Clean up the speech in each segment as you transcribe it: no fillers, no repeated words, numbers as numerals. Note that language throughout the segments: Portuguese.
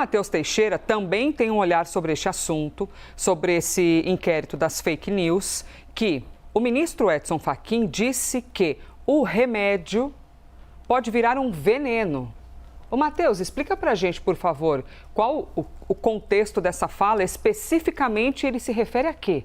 Matheus Teixeira também tem um olhar sobre este assunto, sobre esse inquérito das fake news, que o ministro Edson Fachin disse que o remédio pode virar um veneno. Ô, Matheus, explica pra gente, por favor, qual o contexto dessa fala, especificamente ele se refere a quê?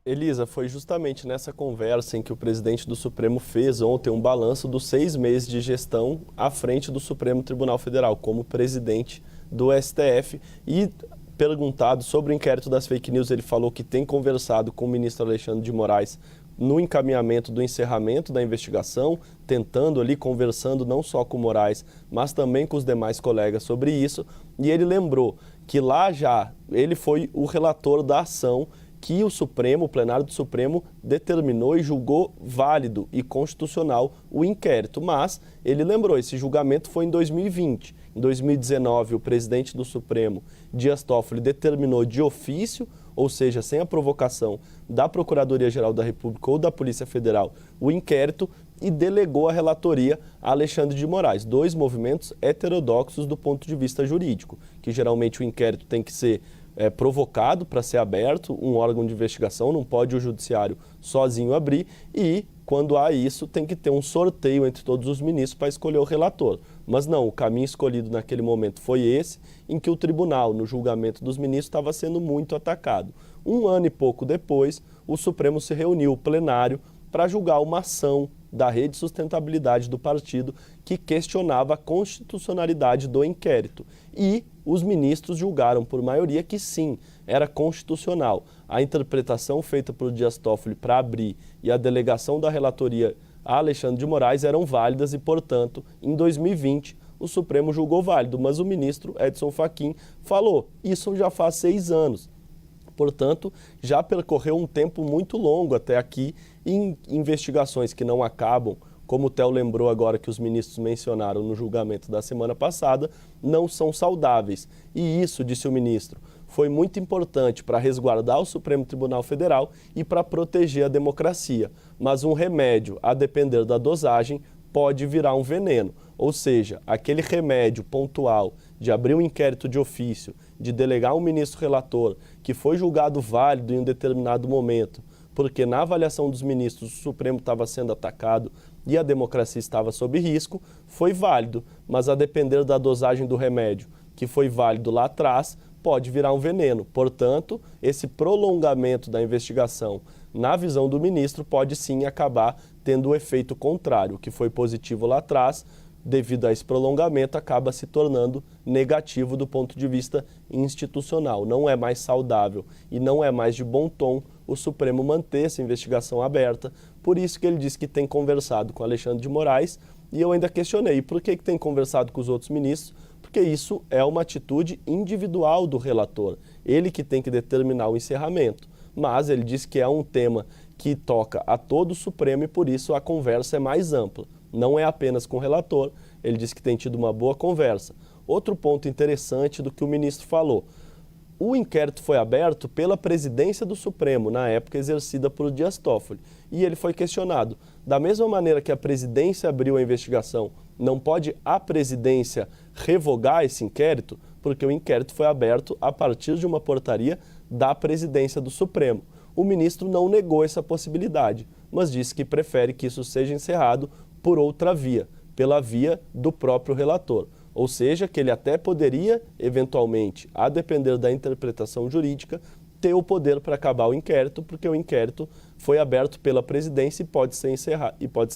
Elisa, foi justamente nessa conversa em que o presidente do Supremo fez ontem um balanço dos 6 meses de gestão à frente do Supremo Tribunal Federal, como presidente do STF. E perguntado sobre o inquérito das fake news, ele falou que tem conversado com o ministro Alexandre de Moraes no encaminhamento do encerramento da investigação, tentando ali, conversando não só com o Moraes, mas também com os demais colegas sobre isso. E ele lembrou que lá já ele foi o relator da ação que o Supremo, o plenário do Supremo, determinou e julgou válido e constitucional o inquérito. Mas ele lembrou, esse julgamento foi em 2020. Em 2019, o presidente do Supremo, Dias Toffoli, determinou de ofício, ou seja, sem a provocação da Procuradoria-Geral da República ou da Polícia Federal, o inquérito e delegou a relatoria a Alexandre de Moraes. 2 movimentos heterodoxos do ponto de vista jurídico, que geralmente o inquérito tem que ser provocado para ser aberto, um órgão de investigação, não pode o judiciário sozinho abrir, e quando há isso tem que ter um sorteio entre todos os ministros para escolher o relator. Mas não, o caminho escolhido naquele momento foi esse, em que o tribunal, no julgamento dos ministros, estava sendo muito atacado. 1 ano e pouco depois, o Supremo se reuniu, o plenário, para julgar uma ação da Rede Sustentabilidade do partido que questionava a constitucionalidade do inquérito. E os ministros julgaram por maioria que sim, era constitucional. A interpretação feita por Dias Toffoli para abrir e a delegação da relatoria a Alexandre de Moraes eram válidas e, portanto, em 2020, o Supremo julgou válido. Mas o ministro Edson Fachin falou, isso já faz 6 anos. Portanto, já percorreu um tempo muito longo até aqui em investigações que não acabam, como o Theo lembrou agora que os ministros mencionaram no julgamento da semana passada, não são saudáveis. E isso, disse o ministro, foi muito importante para resguardar o Supremo Tribunal Federal e para proteger a democracia. Mas um remédio, a depender da dosagem, pode virar um veneno. Ou seja, aquele remédio pontual de abrir um inquérito de ofício, de delegar um ministro relator, que foi julgado válido em um determinado momento, porque na avaliação dos ministros o Supremo estava sendo atacado e a democracia estava sob risco, foi válido, mas a depender da dosagem do remédio, que foi válido lá atrás, pode virar um veneno. Portanto, esse prolongamento da investigação, na visão do ministro, pode sim acabar tendo o efeito contrário. O que foi positivo lá atrás, devido a esse prolongamento, acaba se tornando negativo do ponto de vista institucional. Não é mais saudável e não é mais de bom tom o Supremo manter essa investigação aberta. Por isso que ele disse que tem conversado com Alexandre de Moraes, e eu ainda questionei por que tem conversado com os outros ministros, porque isso é uma atitude individual do relator, ele que tem que determinar o encerramento. Mas ele disse que é um tema que toca a todo o Supremo e por isso a conversa é mais ampla. Não é apenas com o relator, ele disse que tem tido uma boa conversa. Outro ponto interessante do que o ministro falou, o inquérito foi aberto pela presidência do Supremo, na época exercida por Dias Toffoli, e ele foi questionado. Da mesma maneira que a presidência abriu a investigação, não pode a presidência revogar esse inquérito, porque o inquérito foi aberto a partir de uma portaria da presidência do Supremo. O ministro não negou essa possibilidade, mas disse que prefere que isso seja encerrado por outra via, pela via do próprio relator. Ou seja, que ele até poderia, eventualmente, a depender da interpretação jurídica, ter o poder para acabar o inquérito, porque o inquérito foi aberto pela presidência e pode ser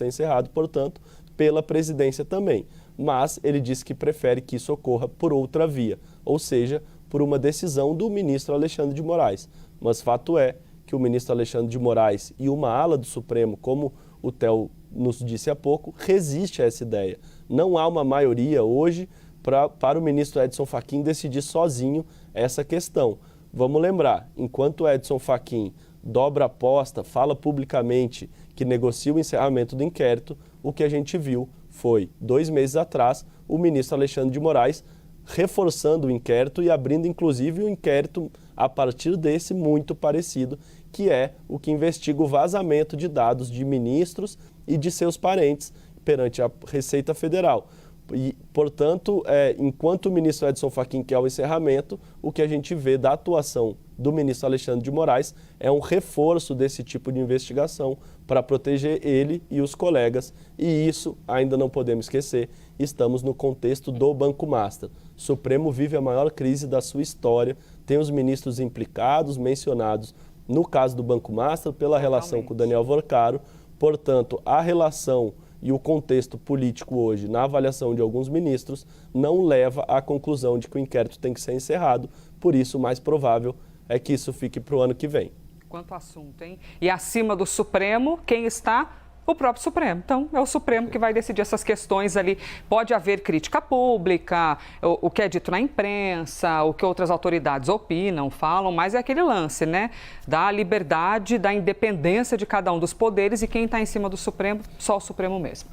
encerrado, portanto, pela presidência também. Mas ele disse que prefere que isso ocorra por outra via, ou seja, por uma decisão do ministro Alexandre de Moraes. Mas fato é que o ministro Alexandre de Moraes e uma ala do Supremo, como o Theo nos disse há pouco, resiste a essa ideia. Não há uma maioria hoje para o ministro Edson Fachin decidir sozinho essa questão. Vamos lembrar, enquanto Edson Fachin dobra a aposta, fala publicamente que negocia o encerramento do inquérito, o que a gente viu foi, 2 meses atrás, o ministro Alexandre de Moraes reforçando o inquérito e abrindo inclusive um inquérito a partir desse muito parecido, que é o que investiga o vazamento de dados de ministros e de seus parentes perante a Receita Federal. E, portanto, enquanto o ministro Edson Fachin quer o encerramento, o que a gente vê da atuação do ministro Alexandre de Moraes é um reforço desse tipo de investigação para proteger ele e os colegas. E isso, ainda não podemos esquecer, estamos no contexto do Banco Master. O Supremo vive a maior crise da sua história, tem os ministros implicados, mencionados no caso do Banco Master, pela relação com o Daniel Vorcaro. Portanto, a relação e o contexto político hoje, na avaliação de alguns ministros, não leva à conclusão de que o inquérito tem que ser encerrado. Por isso, o mais provável é que isso fique para o ano que vem. Quanto assunto, hein? E acima do Supremo, quem está? O próprio Supremo. Então, é o Supremo que vai decidir essas questões ali. Pode haver crítica pública, o que é dito na imprensa, o que outras autoridades opinam, falam, mas é aquele lance, né? Da liberdade, da independência de cada um dos poderes, e quem está em cima do Supremo, só o Supremo mesmo.